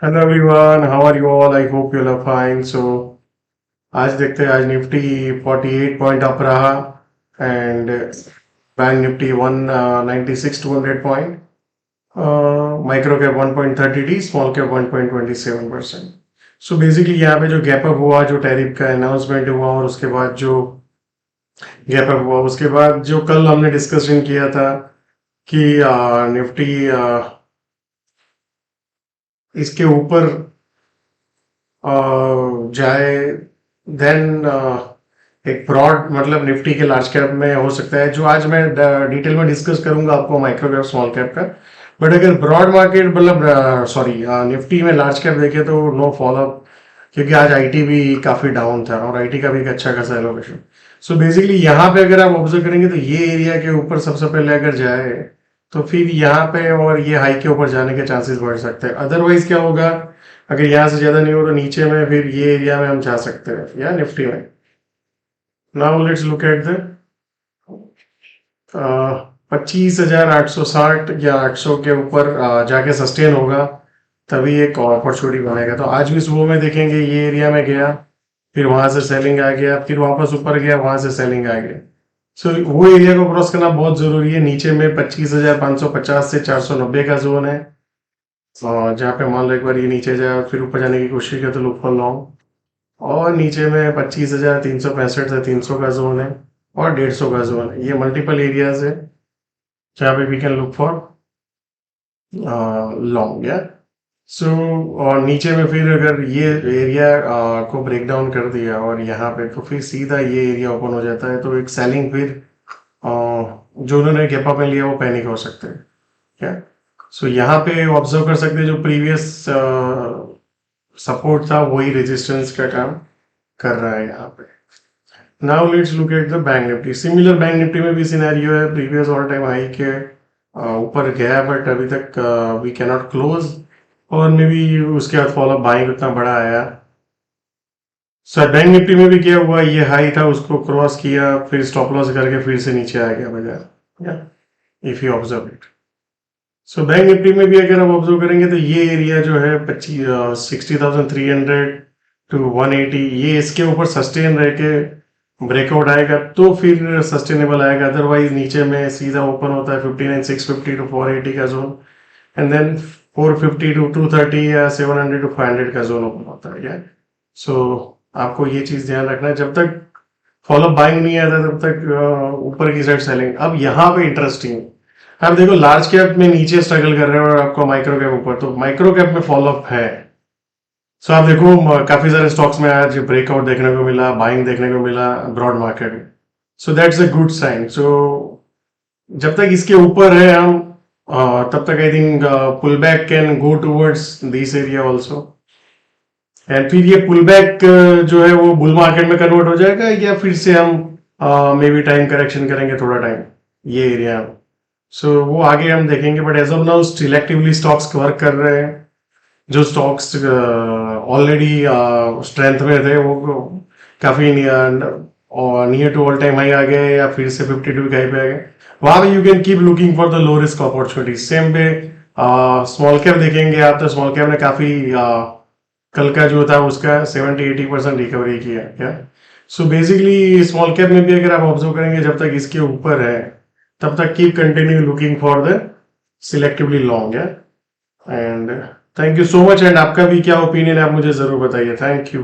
Hello everyone, how are you all? I hope you are fine. So आज देखते हैं, आज निफ्टी 48 पॉइंट अप रहा and bank Nifty 196 200 point, micro cap 1.30 small cap 1.27%। So basically यहाँ पे जो गैप अप हुआ, जो टैरिफ का अनाउंसमेंट हुआ और उसके बाद जो गैप अप हुआ, उसके बाद जो कल हमने डिस्कशन किया था कि निफ्टी इसके ऊपर जाए, देन एक ब्रॉड मतलब निफ्टी के लार्ज कैप में हो सकता है, जो आज मैं डिटेल में डिस्कस करूंगा आपको माइक्रो कैप स्मॉल कैप का। बट अगर ब्रॉड मार्केट मतलब सॉरी निफ्टी में लार्ज कैप देखे तो नो फॉलोअप, क्योंकि आज आईटी भी काफी डाउन था और आईटी का भी एक अच्छा खासा एलोकेशन। सो बेसिकली यहाँ पे अगर आप ऑब्जर्व करेंगे तो ये एरिया के ऊपर सबसे पहले अगर जाए तो फिर यहाँ पे और ये हाई के ऊपर जाने के चांसेस बढ़ सकते हैं। अदरवाइज क्या होगा, अगर यहाँ से ज्यादा नहीं हो तो नीचे में फिर ये एरिया में हम जा सकते हैं या निफ्टी में। Now let's look at the 25,860 या 800 के ऊपर जाके सस्टेन होगा, तभी एक अपॉर्चुनिटी बनेगा। तो आज भी सुबह में देखेंगे ये एरिया में गया, फिर वहां से सेलिंग आ गया, फिर वापस ऊपर गया, वहां से सेलिंग आ गया। सो वो एरिया को क्रॉस करना बहुत जरूरी है। नीचे में 25,550 से 490 का जोन है, और जहाँ पे मान लो एक बार ये नीचे जाए और फिर ऊपर जाने की कोशिश करे तो लुक फॉर लॉन्ग। और नीचे में 25,365 से 300 का जोन है और 150 का जोन है। ये मल्टीपल एरियाज है जहाँ पे we can look for long या सो। और नीचे में फिर अगर ये एरिया को ब्रेक डाउन कर दिया और यहाँ पे तो फिर सीधा ये एरिया ओपन हो जाता है, तो एक सेलिंग फिर जो उन्होंने गैप अप में लिया वो पैनिक हो सकते हैं क्या। सो यहाँ पे ऑब्जर्व कर सकते हैं जो प्रीवियस सपोर्ट था वही रेजिस्टेंस का काम कर रहा है यहाँ पे। Now let's look at the bank Nifty. Similar bank Nifty में भी सिनेरियो है, प्रीवियस ऑल टाइम हाई के ऊपर गया बट अभी तक वी कैन नॉट क्लोज, और मे बी उसके बाद फॉलो बाइंग उतना बड़ा आया। सो बैंक निफ्टी में भी क्या हुआ, ये हाई था उसको क्रॉस किया, फिर स्टॉप लॉस करके फिर से नीचे आ गया बाजार, if you observe it. So bank Nifty में भी अगर आप ऑब्जर्व करेंगे तो ये एरिया जो है 60,300 टू 180, ये इसके ऊपर सस्टेन रह के ब्रेकआउट आएगा तो फिर सस्टेनेबल आएगा। अदरवाइज नीचे में सीधा ओपन होता है 59,650 टू 480 का जोन, एंड देन 450 टू 230 या 700 टू 500 का जोन ओपन होता है। सो आपको ये चीज ध्यान रखना है, जब तक फॉलो बाइंग नहीं आता तब तक ऊपर की साइड सेलिंग। अब यहाँ पे इंटरेस्टिंग, आप देखो लार्ज कैप में नीचे स्ट्रगल कर रहे हो और आपको माइक्रो कैप ऊपर, तो माइक्रो कैप में फॉलोअप है। सो आप देखो काफी सारे स्टॉक्स में आज ब्रेकआउट देखने को मिला, बाइंग देखने को मिला ब्रॉड मार्केट में। So that's a good sign. So जब तक इसके ऊपर है हम तब तक I think pull back can go towards this area also, and फिर ये पुल बैक जो है वो बुल मार्केट में कन्वर्ट हो जाएगा, या फिर से हम मे बी टाइम करेक्शन करेंगे थोड़ा टाइम ये एरिया। सो वो आगे हम देखेंगे, but as of now selectively stocks work कर रहे हैं। जो स्टॉक्स ऑलरेडी स्ट्रेंथ में थे वो काफी near to all time high आ गए, या फिर से 52 के हाई पे आ गए। वहां पे you can keep looking for the low risk opportunity. Same पे स्मॉल कैप देखेंगे आप तो स्मॉल कैप ने काफी कल का जो था उसका 70-80% रिकवरी किया क्या। सो बेसिकली स्मॉल कैप में भी अगर आप ऑब्जर्व करेंगे जब तक इसके ऊपर है तब तक keep continue looking for the selectively long and thank you so much. And आपका भी क्या ओपिनियन है आप मुझे जरूर बताइए। Thank you.